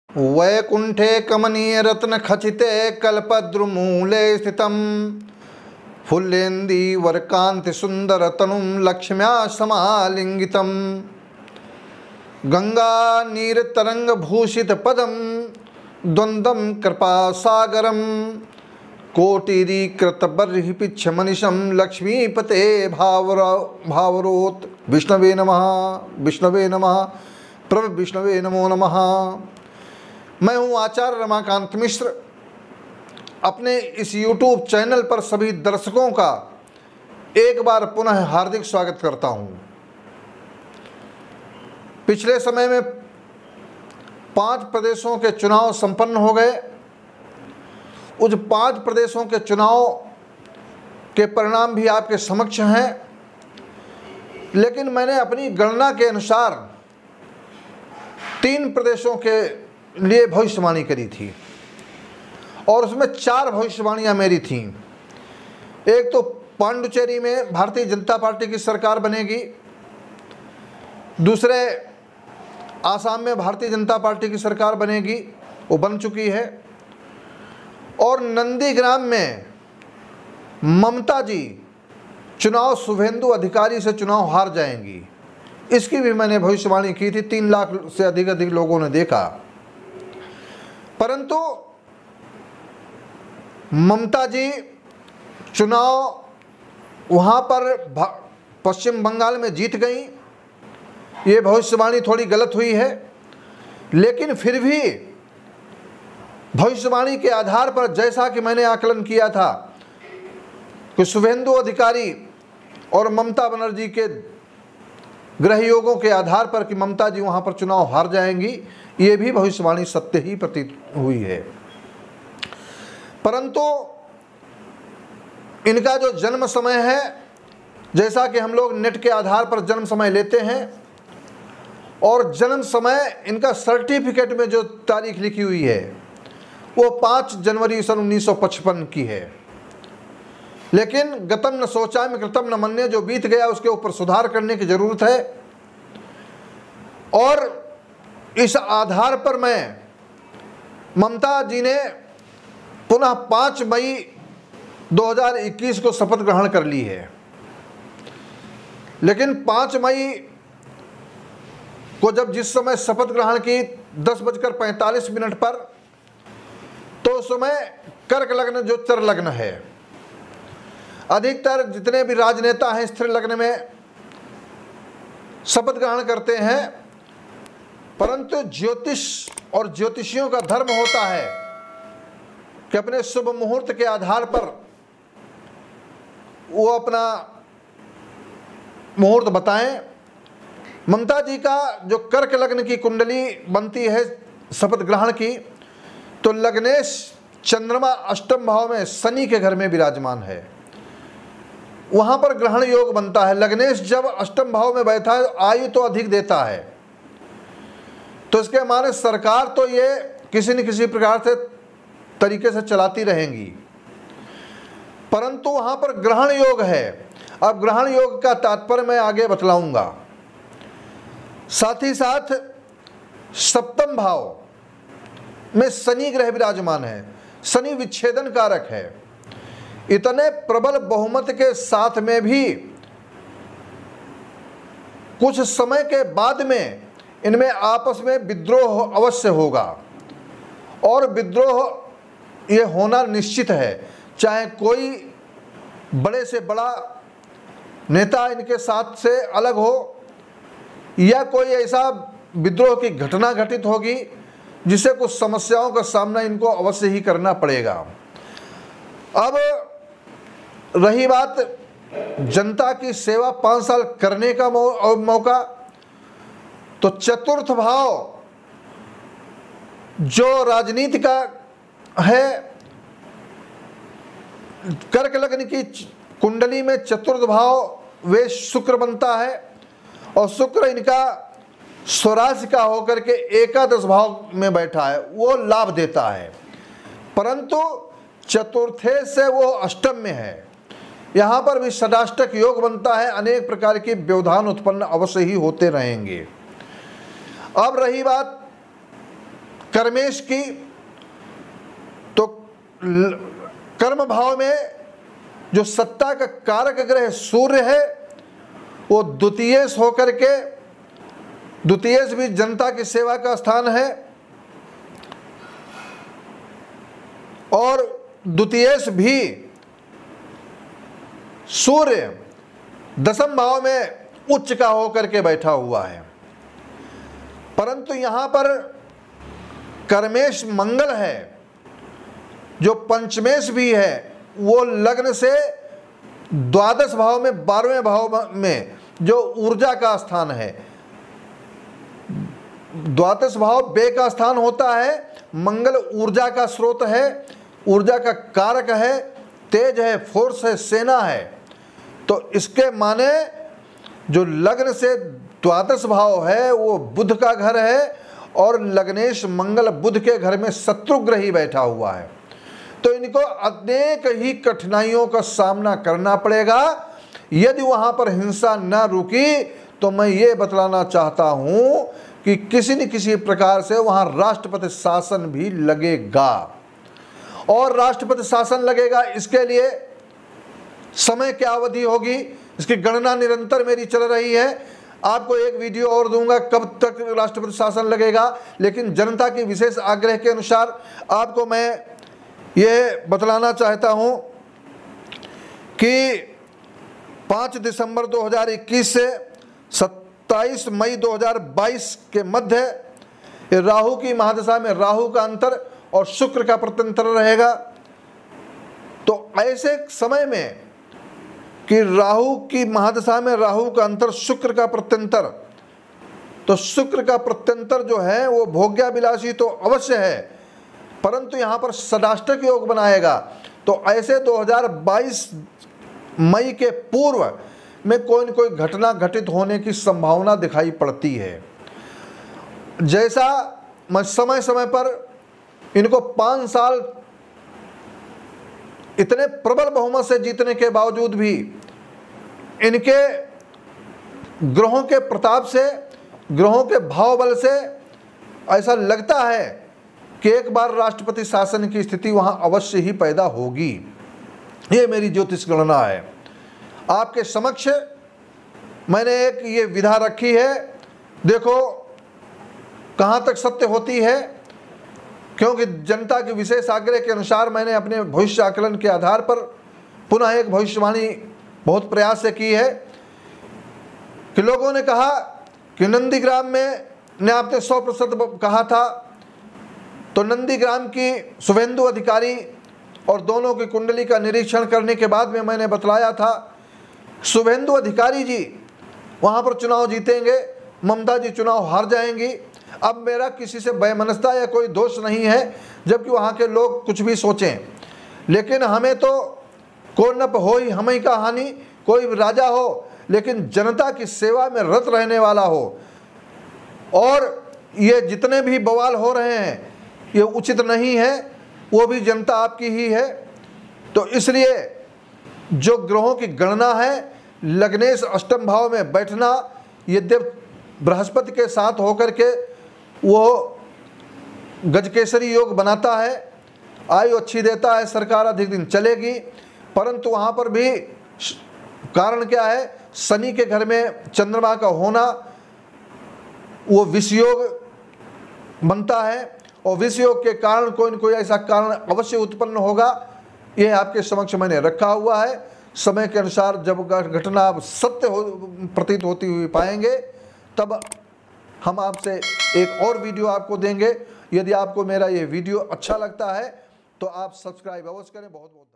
वैकुंठे कमनीय रत्न खचिते कल्पद्रुमूले स्थितं फुल्लेन्दीवर कांति सुंदर तनुं लक्ष्म्या समालिंगितं गंगा नीर तरंग भूषित पदम द्वंद्वं कृपा सागरम कोटिरीकृत बर्हि पिच्छ मनिशं लक्ष्मीपते भावरोत। विष्णवे नमः, विष्णवे नमः, प्रभु विष्णवे नमो नमः। मैं हूं आचार्य रमाकांत मिश्र। अपने इस YouTube चैनल पर सभी दर्शकों का एक बार पुनः हार्दिक स्वागत करता हूं। पिछले समय में 5 प्रदेशों के चुनाव संपन्न हो गए। उस 5 प्रदेशों के चुनाव के परिणाम भी आपके समक्ष हैं, लेकिन मैंने अपनी गणना के अनुसार 3 प्रदेशों के लिए भविष्यवाणी करी थी और उसमें 4 भविष्यवाणियां मेरी थीं। एक तो पांडुचेरी में भारतीय जनता पार्टी की सरकार बनेगी, दूसरे आसाम में भारतीय जनता पार्टी की सरकार बनेगी, वो बन चुकी है, और नंदीग्राम में ममता जी चुनाव शुभेंदु अधिकारी से चुनाव हार जाएंगी। इसकी भी मैंने भविष्यवाणी की थी। 3 लाख से अधिक लोगों ने देखा, परंतु ममता जी चुनाव वहां पर पश्चिम बंगाल में जीत गई। ये भविष्यवाणी थोड़ी गलत हुई है, लेकिन फिर भी भविष्यवाणी के आधार पर जैसा कि मैंने आकलन किया था कि शुभेंदु अधिकारी और ममता बनर्जी के ग्रह योगों के आधार पर कि ममता जी वहां पर चुनाव हार जाएंगी, ये भी भविष्यवाणी सत्य ही प्रतीत हुई है। परंतु इनका जो जन्म समय है, जैसा कि हम लोग नेट के आधार पर जन्म समय लेते हैं, और जन्म समय इनका सर्टिफिकेट में जो तारीख लिखी हुई है वो 5 जनवरी सन 1955 की है। लेकिन गतम न शोचामि कृतम न मन्ये, जो बीत गया उसके ऊपर सुधार करने की जरूरत है। और इस आधार पर मैं ममता जी ने पुनः 5 मई 2021 को शपथ ग्रहण कर ली है। लेकिन 5 मई को जब जिस समय शपथ ग्रहण की 10:45 पर, तो उस समय कर्क लग्न जो चर लग्न है, अधिकतर जितने भी राजनेता हैं स्थिर लग्न में शपथ ग्रहण करते हैं, परंतु ज्योतिष और ज्योतिषियों का धर्म होता है कि अपने शुभ मुहूर्त के आधार पर वो अपना मुहूर्त बताएं। ममता जी का जो कर्क लग्न की कुंडली बनती है शपथ ग्रहण की, तो लग्नेश चंद्रमा अष्टम भाव में शनि के घर में विराजमान है, वहां पर ग्रहण योग बनता है। लग्नेश जब अष्टम भाव में बैठा है आयु तो अधिक देता है, तो इसके माने सरकार तो ये किसी न किसी प्रकार से तरीके से चलाती रहेंगी, परंतु वहां पर ग्रहण योग है। अब ग्रहण योग का तात्पर्य मैं आगे बतलाऊंगा। साथ ही साथ सप्तम भाव में शनि ग्रह विराजमान है। शनि विच्छेदन कारक है। इतने प्रबल बहुमत के साथ में भी कुछ समय के बाद में इनमें आपस में विद्रोह अवश्य होगा, और विद्रोह ये होना निश्चित है। चाहे कोई बड़े से बड़ा नेता इनके साथ से अलग हो, या कोई ऐसा विद्रोह की घटना घटित होगी जिससे कुछ समस्याओं का सामना इनको अवश्य ही करना पड़ेगा। अब रही बात जनता की सेवा 5 साल करने का मौका, तो चतुर्थ भाव जो राजनीति का है, कर्क लग्न की कुंडली में चतुर्थ भाव वे शुक्र बनता है, और शुक्र इनका स्वराशि का होकर के एकादश भाव में बैठा है, वो लाभ देता है। परंतु चतुर्थे से वो अष्टम में है, यहाँ पर भी षडाष्टक योग बनता है। अनेक प्रकार के व्यवधान उत्पन्न अवश्य ही होते रहेंगे। अब रही बात कर्मेश की, तो कर्म भाव में जो सत्ता का कारक ग्रह सूर्य है वो द्वितीयेश होकर के, द्वितीयेश भी जनता की सेवा का स्थान है, और द्वितीयेश भी सूर्य दशम भाव में उच्च का होकर के बैठा हुआ है। परंतु यहां पर कर्मेश मंगल है जो पंचमेश भी है, वो लग्न से द्वादश भाव में 12वें भाव में जो ऊर्जा का स्थान है, द्वादश भाव व्यय का स्थान होता है, मंगल ऊर्जा का स्रोत है, ऊर्जा का कारक है, तेज है, फोर्स है, सेना है। तो इसके माने जो लग्न से द्वादश भाव है वो बुध का घर है, और लग्नेश मंगल बुध के घर में शत्रुग्रही बैठा हुआ है। तो इनको अनेक ही कठिनाइयों का सामना करना पड़ेगा। यदि वहां पर हिंसा न रुकी तो मैं ये बतलाना चाहता हूं कि किसी न किसी प्रकार से वहां राष्ट्रपति शासन भी लगेगा, और राष्ट्रपति शासन लगेगा इसके लिए समय क्या अवधि होगी, इसकी गणना निरंतर मेरी चल रही है। आपको एक वीडियो और दूंगा कब तक राष्ट्रपति शासन लगेगा, लेकिन जनता की विशेष आग्रह के अनुसार आपको मैं ये बतलाना चाहता हूं कि 5 दिसंबर 2021 से 27 मई 2022 के मध्य राहु की महादशा में राहु का अंतर और शुक्र का प्रत्यंतर रहेगा। तो ऐसे समय में कि राहु की महादशा में राहु का अंतर, शुक्र का प्रत्यंतर, तो शुक्र का प्रत्यंतर जो है वो भोग्याभिलाषी तो अवश्य है, परंतु यहाँ पर षडाष्टक योग बनाएगा। तो ऐसे 2022 मई के पूर्व में कोई न कोई घटना घटित होने की संभावना दिखाई पड़ती है। जैसा मैं समय समय पर इनको 5 साल इतने प्रबल बहुमत से जीतने के बावजूद भी इनके ग्रहों के प्रताप से, ग्रहों के भाव बल से ऐसा लगता है कि एक बार राष्ट्रपति शासन की स्थिति वहां अवश्य ही पैदा होगी। ये मेरी ज्योतिष गणना है। आपके समक्ष मैंने एक ये विधा रखी है, देखो कहां तक सत्य होती है, क्योंकि जनता के विशेष आग्रह के अनुसार मैंने अपने भविष्य आकलन के आधार पर पुनः एक भविष्यवाणी बहुत प्रयास से की है कि लोगों ने कहा कि नंदीग्राम में ने आपने 100% कहा था, तो नंदीग्राम की शुभेंदु अधिकारी और दोनों की कुंडली का निरीक्षण करने के बाद में मैंने बतलाया था शुभेंदु अधिकारी जी वहाँ पर चुनाव जीतेंगे, ममता जी चुनाव हार जाएंगी। अब मेरा किसी से वैमनस्यता या कोई दोष नहीं है, जबकि वहाँ के लोग कुछ भी सोचें, लेकिन हमें तो को नप हो ही हम ही का हानि, कोई राजा हो लेकिन जनता की सेवा में रत रहने वाला हो। और ये जितने भी बवाल हो रहे हैं ये उचित नहीं है, वो भी जनता आपकी ही है। तो इसलिए जो ग्रहों की गणना है, लग्नेश अष्टम भाव में बैठना, यद्यपि बृहस्पति के साथ होकर के वो गजकेसरी योग बनाता है, आयु अच्छी देता है, सरकार अधिक दिन चलेगी, परंतु वहाँ पर भी कारण क्या है, शनि के घर में चंद्रमा का होना वो विषयोग बनता है, और विषयोग के कारण कोई न कोई ऐसा कारण अवश्य उत्पन्न होगा। यह आपके समक्ष मैंने रखा हुआ है। समय के अनुसार जब घटना सत्य प्रतीत होती हुई पाएंगे तब हम आपसे एक और वीडियो आपको देंगे। यदि आपको मेरा ये वीडियो अच्छा लगता है तो आप सब्सक्राइब अवश्य करें। बहुत बहुत